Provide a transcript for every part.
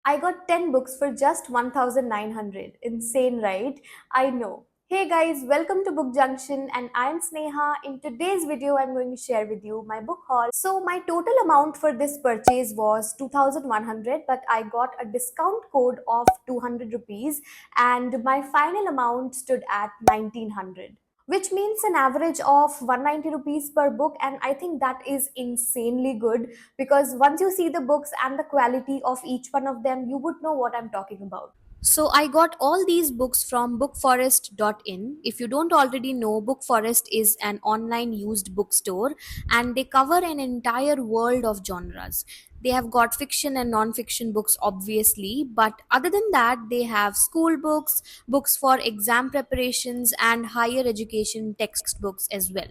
I got 10 books for just 1900. Insane, right? I know. Hey guys, welcome to Book Junction and I'm Sneha. In today's video, I'm going to share with you my book haul. So, my total amount for this purchase was 2100, but I got a discount code of 200 rupees and my final amount stood at 1900, which means an average of 190 rupees per book, and I think that is insanely good because once you see the books and the quality of each one of them, you would know what I'm talking about. So I got all these books from bookforest.in. If you don't already know, Bookforest is an online used bookstore and they cover an entire world of genres. They have got fiction and non-fiction books obviously, but other than that they have school books, books for exam preparations and higher education textbooks as well.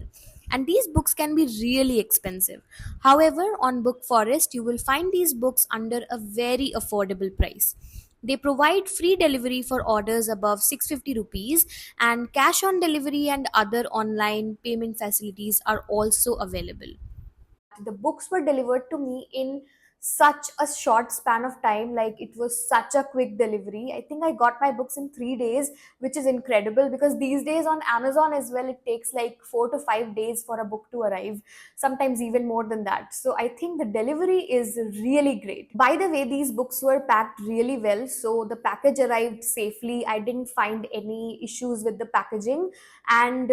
And these books can be really expensive. However, on Book Forest, you will find these books under a very affordable price. They provide free delivery for orders above 650 rupees, and cash on delivery and other online payment facilities are also available. The books were delivered to me in such a short span of time. Like, it was such a quick delivery. I think I got my books in 3 days, which is incredible because these days on Amazon as well it takes like 4 to 5 days for a book to arrive, sometimes even more than that. So I think the delivery is really great. By the way, these books were packed really well, so the package arrived safely. I didn't find any issues with the packaging, and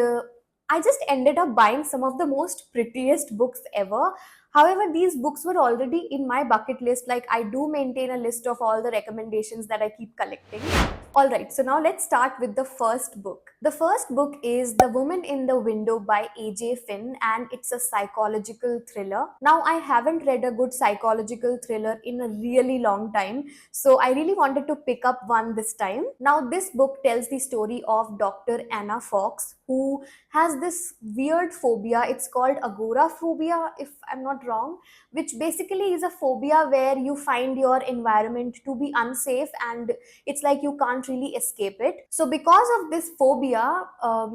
I just ended up buying some of the most prettiest books ever. However, these books were already in my bucket list. Like, I do maintain a list of all the recommendations that I keep collecting. Alright, so now let's start with the first book. The first book is The Woman in the Window by A.J. Finn, and it's a psychological thriller. Now, I haven't read a good psychological thriller in a really long time, so I really wanted to pick up one this time. Now, this book tells the story of Dr. Anna Fox, who has this weird phobia. It's called agoraphobia, if I'm not wrong, which basically is a phobia where you find your environment to be unsafe and it's like you can't really escape it. So, because of this phobia,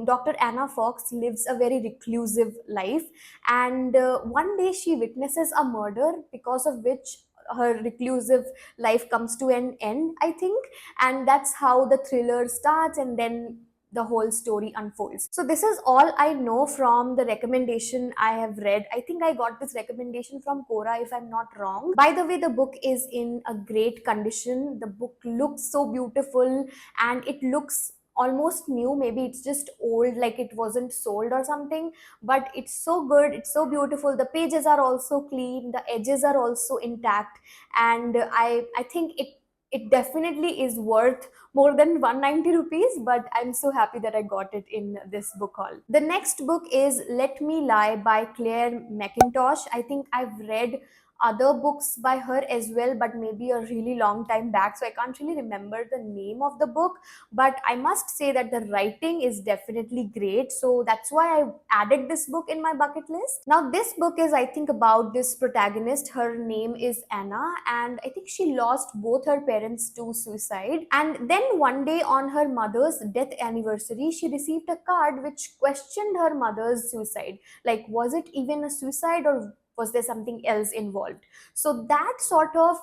Dr. Anna Fox lives a very reclusive life, and one day she witnesses a murder because of which her reclusive life comes to an end, I think. And that's how the thriller starts, and then the whole story unfolds. So this is all I know from the recommendation I have read. I think I got this recommendation from Quora, if I'm not wrong. By the way, the book is in a great condition. The book looks so beautiful and it looks almost new. Maybe it's just old, like it wasn't sold or something, but it's so good, it's so beautiful. The pages are also clean, the edges are also intact, and I think it definitely is worth more than 190 rupees, but I'm so happy that I got it in this book haul. The next book is Let Me Lie by Claire McIntosh. I think I've read other books by her as well, but maybe a really long time back, so I can't really remember the name of the book. But I must say that the writing is definitely great, so that's why I added this book in my bucket list. Now, this book is, I think, about this protagonist. Her name is Anna, and I think she lost both her parents to suicide. And then one day on her mother's death anniversary, she received a card which questioned her mother's suicide. Like, was it even a suicide, or was there something else involved? So that sort of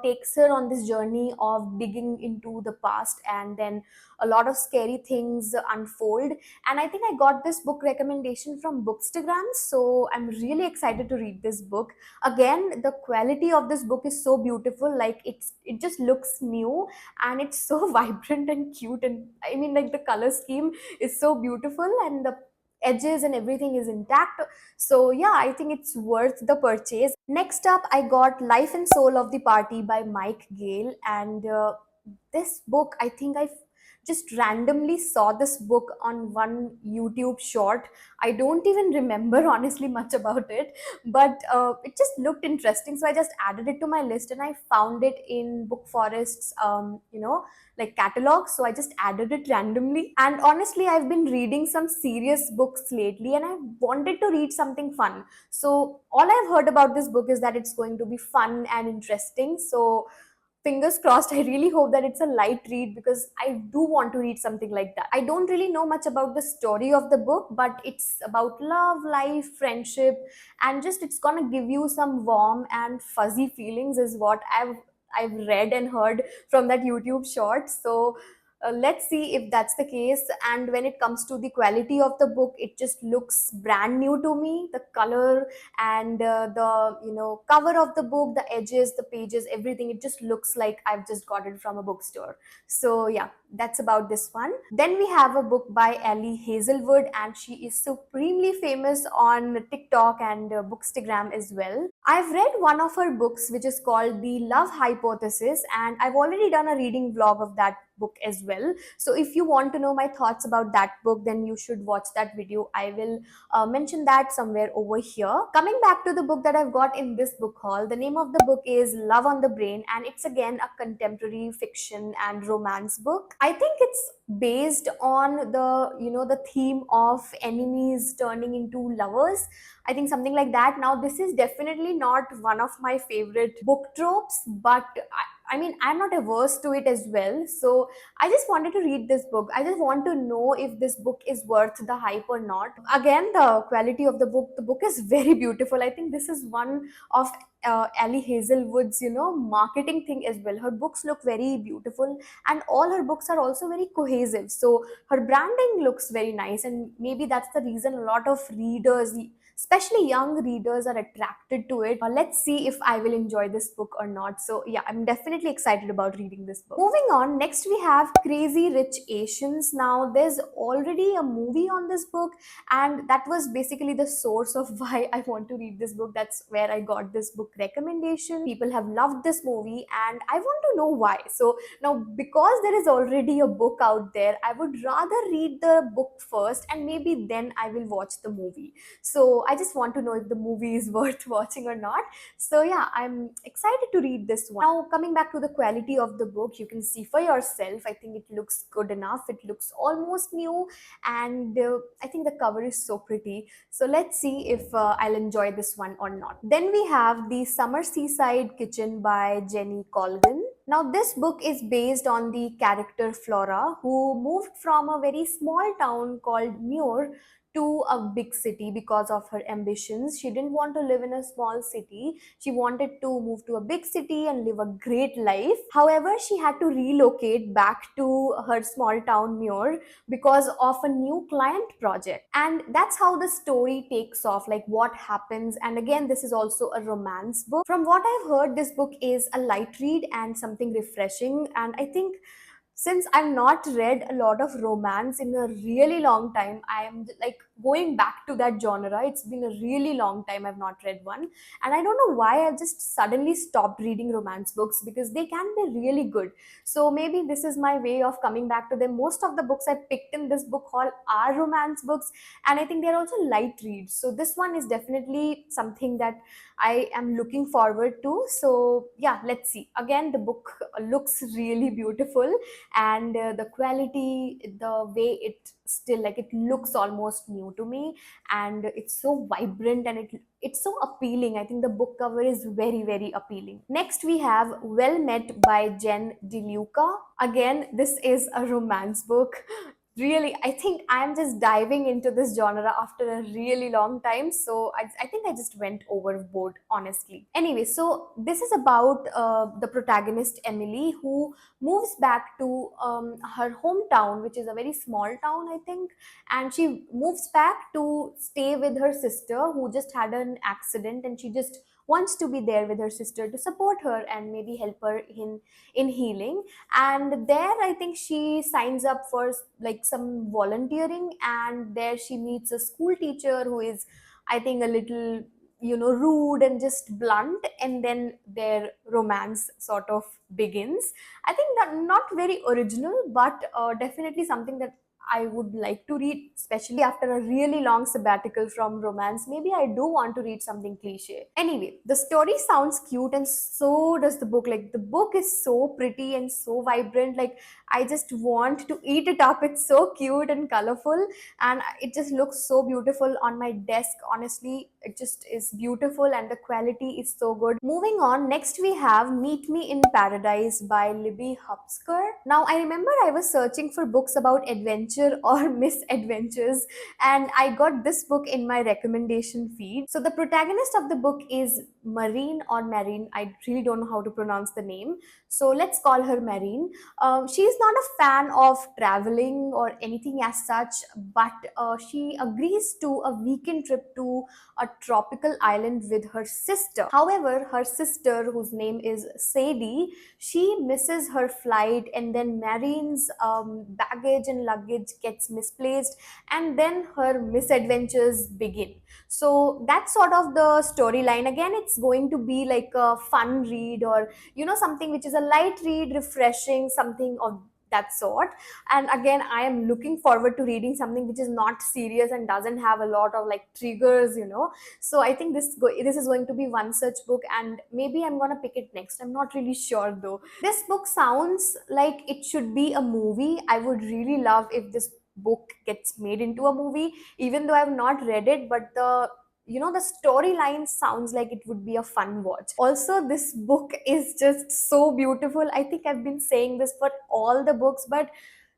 takes her on this journey of digging into the past, and then a lot of scary things unfold. And I think I got this book recommendation from Bookstagram, so I'm really excited to read this book. Again, the quality of this book is so beautiful. Like, it just looks new, and it's so vibrant and cute, and I mean, like, the color scheme is so beautiful, and the edges and everything is intact. So yeah, I think it's worth the purchase. Next up, I got Life and Soul of the Party by Mike Gale, and this book, I think I just randomly saw this book on one YouTube short. I don't even remember honestly much about it, but it just looked interesting, so I just added it to my list, and I found it in Book Forest's like catalog, so I just added it randomly. And honestly, I've been reading some serious books lately, and I wanted to read something fun. So all I've heard about this book is that it's going to be fun and interesting. So fingers crossed, I really hope that it's a light read because I do want to read something like that. I don't really know much about the story of the book, but it's about love, life, friendship, and just it's gonna give you some warm and fuzzy feelings, is what I've I've read and heard from that YouTube short. So let's see if that's the case. And when it comes to the quality of the book, it just looks brand new to me. The color and the cover of the book, the edges, the pages, everything, it just looks like I've just got it from a bookstore. So yeah, that's about this one. Then we have a book by Ellie Hazelwood, and she is supremely famous on TikTok and Bookstagram as well. I've read one of her books, which is called The Love Hypothesis, and I've already done a reading vlog of that book as well. So if you want to know my thoughts about that book, then you should watch that video. I will mention that somewhere over here. Coming back to the book that I've got in this book haul, the name of the book is Love on the Brain, and it's again a contemporary fiction and romance book. I think it's based on the theme of enemies turning into lovers. I think something like that. Now, this is definitely not one of my favorite book tropes, but I mean, I'm not averse to it as well. So I just wanted to read this book. I just want to know if this book is worth the hype or not. Again, the quality of the book is very beautiful. I think this is one of Ellie Hazelwood's, marketing thing as well. Her books look very beautiful, and all her books are also very cohesive. So her branding looks very nice, and maybe that's the reason a lot of readers, especially young readers, are attracted to it. Let's see if I will enjoy this book or not. So yeah, I'm definitely excited about reading this book. Moving on, next we have Crazy Rich Asians. Now, there's already a movie on this book, and that was basically the source of why I want to read this book. That's where I got this book recommendation. People have loved this movie, and I want to know why. So now, because there is already a book out there, I would rather read the book first, and maybe then I will watch the movie. So I just want to know if the movie is worth watching or not. So yeah, I'm excited to read this one. Now, coming back to the quality of the book, you can see for yourself. I think it looks good enough. It looks almost new, and I think the cover is so pretty. So let's see if I'll enjoy this one or not. Then we have The Summer Seaside Kitchen by Jenny Colvin. Now, this book is based on the character Flora, who moved from a very small town called Muir to a big city because of her ambitions. She didn't want to live in a small city. She wanted to move to a big city and live a great life. However, she had to relocate back to her small town Muir because of a new client project. And that's how the story takes off, like what happens. And again, this is also a romance book. From what I've heard, this book is a light read and something refreshing. And I think since I've not read a lot of romance in a really long time, I am like going back to that genre. It's been a really long time I've not read one. And I don't know why I've just suddenly stopped reading romance books, because they can be really good. So maybe this is my way of coming back to them. Most of the books I picked in this book haul are romance books, and I think they're also light reads. So this one is definitely something that I am looking forward to. So yeah, let's see. Again, the book looks really beautiful, and the quality, the way it still, like, it looks almost new to me, and it's so vibrant, and it's so appealing. I think the book cover is very, very appealing. Next we have Well Met by Jen DeLuca. Again, this is a romance book. Really, I think I'm just diving into this genre after a really long time. So I think I just went overboard, honestly. Anyway, so this is about the protagonist, Emily, who moves back to her hometown, which is a very small town, I think. And she moves back to stay with her sister, who just had an accident, and she just wants to be there with her sister to support her and maybe help her in healing. And there, I think she signs up for like some volunteering, and there she meets a school teacher who is, I think, a little rude and just blunt, and then their romance sort of begins. I think that not very original, but definitely something that I would like to read, especially after a really long sabbatical from romance. Maybe I do want to read something cliche. Anyway, the story sounds cute, and so does the book. Like, the book is so pretty and so vibrant. Like, I just want to eat it up. It's so cute and colorful, and it just looks so beautiful on my desk. Honestly, it just is beautiful, and the quality is so good. Moving on, next we have Meet Me in Paradise by Libby Hupsker. Now, I remember I was searching for books about adventure or misadventures, and I got this book in my recommendation feed. So, the protagonist of the book is Marine or Marine. I really don't know how to pronounce the name. So, let's call her Marine. She is not a fan of traveling or anything as such, but she agrees to a weekend trip to a tropical island with her sister. However, her sister, whose name is Sadie, she misses her flight, and then Marine's baggage and luggage gets misplaced, and then her misadventures begin. So that's sort of the storyline. Again, it's going to be like a fun read, or something which is a light read, refreshing, something of that sort. And again, I am looking forward to reading something which is not serious and doesn't have a lot of like triggers. So I think this is going to be one such book, and maybe I'm gonna pick it next. I'm not really sure though. This book sounds like it should be a movie. I would really love if this book gets made into a movie, even though I've not read it, but the storyline sounds like it would be a fun watch. Also, this book is just so beautiful. I think I've been saying this for all the books, but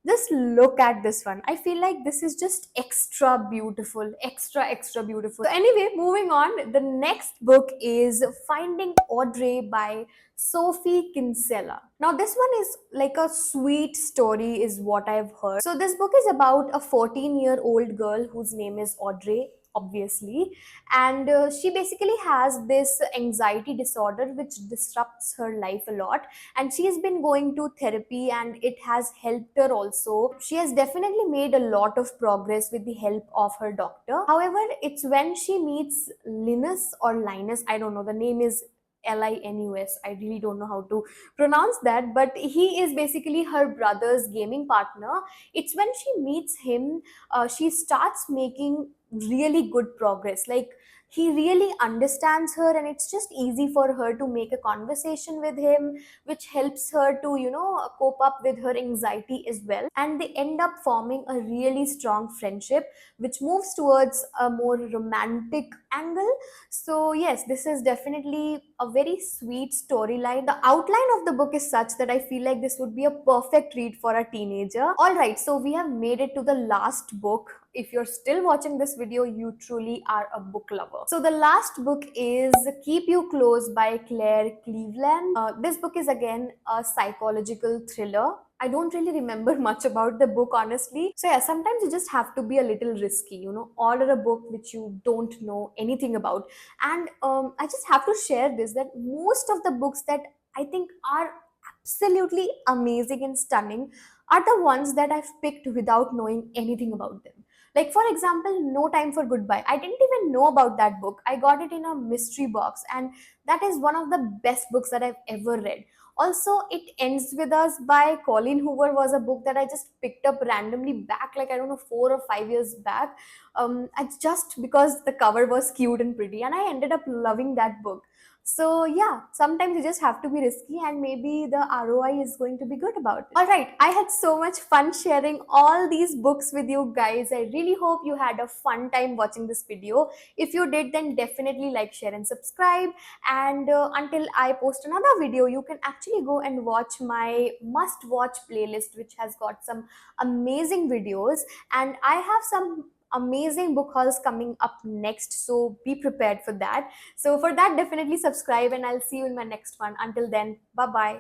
just look at this one. I feel like this is just extra beautiful, extra beautiful. So anyway, moving on, the next book is Finding Audrey by Sophie Kinsella. Now this one is like a sweet story is what I've heard. So this book is about a 14-year-old girl whose name is Audrey, obviously, and she basically has this anxiety disorder which disrupts her life a lot, and she has been going to therapy and it has helped her. Also, she has definitely made a lot of progress with the help of her doctor. However, it's when she meets Linus or Linus, I don't know, the name is Linus. I really don't know how to pronounce that, but he is basically her brother's gaming partner. It's when she meets him, she starts making really good progress. Like, he really understands her, and it's just easy for her to make a conversation with him, which helps her to cope up with her anxiety as well, and they end up forming a really strong friendship which moves towards a more romantic angle. So yes, this is definitely a very sweet storyline. The outline of the book is such that I feel like this would be a perfect read for a teenager. All right, so we have made it to the last book. If you're still watching this video, you truly are a book lover. So the last book is Keep You Close by Claire Cleveland. This book is again a psychological thriller. I don't really remember much about the book, honestly. So yeah, sometimes you just have to be a little risky, order a book which you don't know anything about. And I just have to share this, that most of the books that I think are absolutely amazing and stunning are the ones that I've picked without knowing anything about them. Like, for example, No Time for Goodbye. I didn't even know about that book. I got it in a mystery box, and that is one of the best books that I've ever read. Also, It Ends With Us by Colleen Hoover was a book that I just picked up randomly back, like, I don't know, 4 or 5 years back. It's just because the cover was cute and pretty, and I ended up loving that book. So yeah, sometimes you just have to be risky, and maybe the ROI is going to be good about it. All right, I had so much fun sharing all these books with you guys. I really hope you had a fun time watching this video. If you did, then definitely like, share, and subscribe. And until I post another video, you can actually go and watch my must watch playlist, which has got some amazing videos, and I have some amazing book hauls coming up next, so be prepared for that. So for that, definitely subscribe, and I'll see you in my next one. Until then, bye bye.